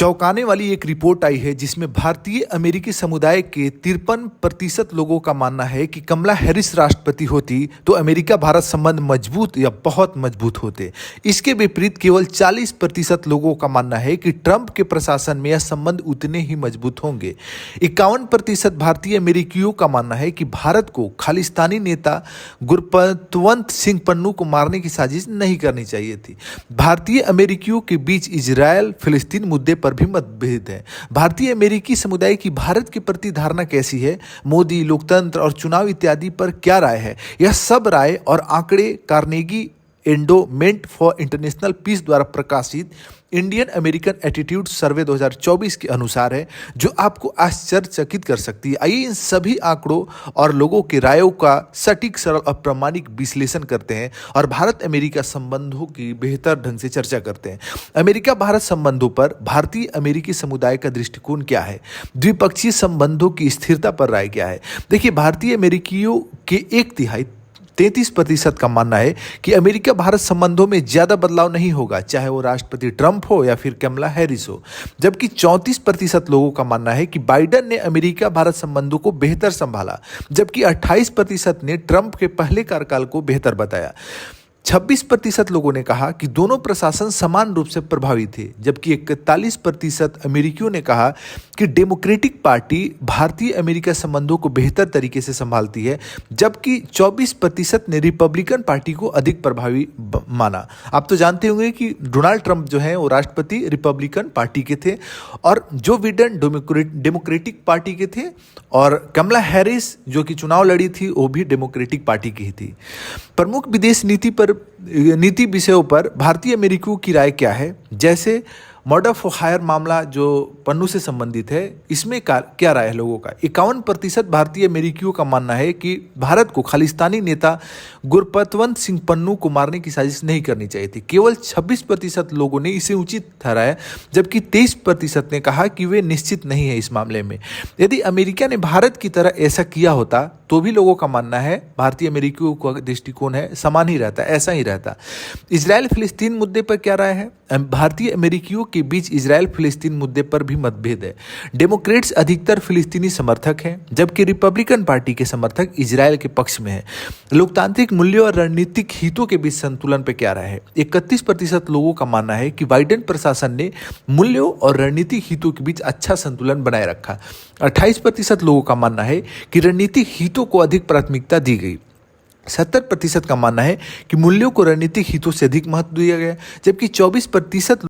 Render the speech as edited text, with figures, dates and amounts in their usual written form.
चौंकाने वाली एक रिपोर्ट आई है जिसमें भारतीय अमेरिकी समुदाय के 53% लोगों का मानना है कि कमला हैरिस राष्ट्रपति होती तो अमेरिका भारत संबंध मजबूत या बहुत मजबूत होते। इसके विपरीत केवल 40% लोगों का मानना है कि ट्रंप के प्रशासन में यह संबंध उतने ही मजबूत होंगे। 51% भारतीय अमेरिकियों का मानना है कि भारत को खालिस्तानी नेता गुरपतवंत सिंह पन्नू को मारने की साजिश नहीं करनी चाहिए थी। भारतीय अमेरिकियों के बीच इजरायल फिलिस्तीन मुद्दे पर भी मतभेद है। भारतीय अमेरिकी समुदाय की भारत के प्रति धारणा कैसी है, मोदी, लोकतंत्र और चुनाव इत्यादि पर क्या राय है, यह सब राय और आंकड़े Carnegie endowment for international peace द्वारा प्रकाशित इंडियन अमेरिकन एटीट्यूड सर्वे 2024 के अनुसार है, जो आपको आश्चर्यचकित कर सकती है। आइए इन सभी आंकड़ों और लोगों की रायों का सटीक, सरल और प्रामाणिक विश्लेषण करते हैं और भारत अमेरिका संबंधों की बेहतर ढंग से चर्चा करते हैं। अमेरिका भारत संबंधों पर भारतीय अमेरिकी समुदाय का दृष्टिकोण क्या है, द्विपक्षीय संबंधों की स्थिरता पर राय क्या है। देखिए, भारतीय अमेरिकियों के 33% का मानना है कि अमेरिका भारत संबंधों में ज्यादा बदलाव नहीं होगा, चाहे वो राष्ट्रपति ट्रंप हो या फिर कमला हैरिस हो। जबकि 34% लोगों का मानना है कि बाइडेन ने अमेरिका भारत संबंधों को बेहतर संभाला, जबकि 28% ने ट्रंप के पहले कार्यकाल को बेहतर बताया। 26% लोगों ने कहा कि दोनों प्रशासन समान रूप से प्रभावी थे, जबकि 41% अमेरिकियों ने कहा कि डेमोक्रेटिक पार्टी भारतीय अमेरिका संबंधों को बेहतर तरीके से संभालती है, जबकि 24% ने रिपब्लिकन पार्टी को अधिक प्रभावी माना। आप तो जानते होंगे कि डोनाल्ड ट्रंप जो है वो राष्ट्रपति रिपब्लिकन पार्टी के थे और जो बिडेन डेमोक्रेटिक पार्टी के थे और कमला हैरिस जो कि चुनाव लड़ी थी वो भी डेमोक्रेटिक पार्टी की ही थी। प्रमुख विदेश नीति विषयों पर भारतीय अमेरिकियों की राय क्या है, जैसे मर्डर फॉर हायर मामला जो पन्नू से संबंधित है, इसमें क्या राय है लोगों का। 51% भारतीय अमेरिकियों का मानना है कि भारत को खालिस्तानी नेता गुरपतवंत सिंह पन्नू को मारने की साजिश नहीं करनी चाहिए थी। केवल 26% लोगों ने इसे उचित ठहराया, जबकि 23% ने कहा कि वे निश्चित नहीं है इस मामले में। यदि अमेरिका ने भारत की तरह ऐसा किया होता तो भी लोगों का मानना है, भारतीय अमेरिकियों का दृष्टिकोण है, समान ही रहता, ऐसा ही रहता। इजरायल फिलिस्तीन मुद्दे पर क्या राय है। भारतीय अमेरिकियों के बीच इजरायल फिलिस्तीन मुद्दे पर भी मतभेद है। डेमोक्रेट्स अधिकतर फिलिस्तीनी समर्थक हैं, जबकि रिपब्लिकन पार्टी के समर्थक इजरायल के पक्ष में हैं। लोकतांत्रिक मूल्यों और रणनीतिक हितों के बीच संतुलन पर क्या राय है। 31% लोगों का मानना है कि बाइडेन प्रशासन ने मूल्यों और रणनीतिक हितों के बीच अच्छा संतुलन बनाए रखा। 28% लोगों का मानना है कि रणनीतिक हितों को अधिक प्राथमिकता दी गई। 70% का मानना है कि मूल्यों को रणनीतिक हितों से अधिक महत्व दिया गया, जबकि 24%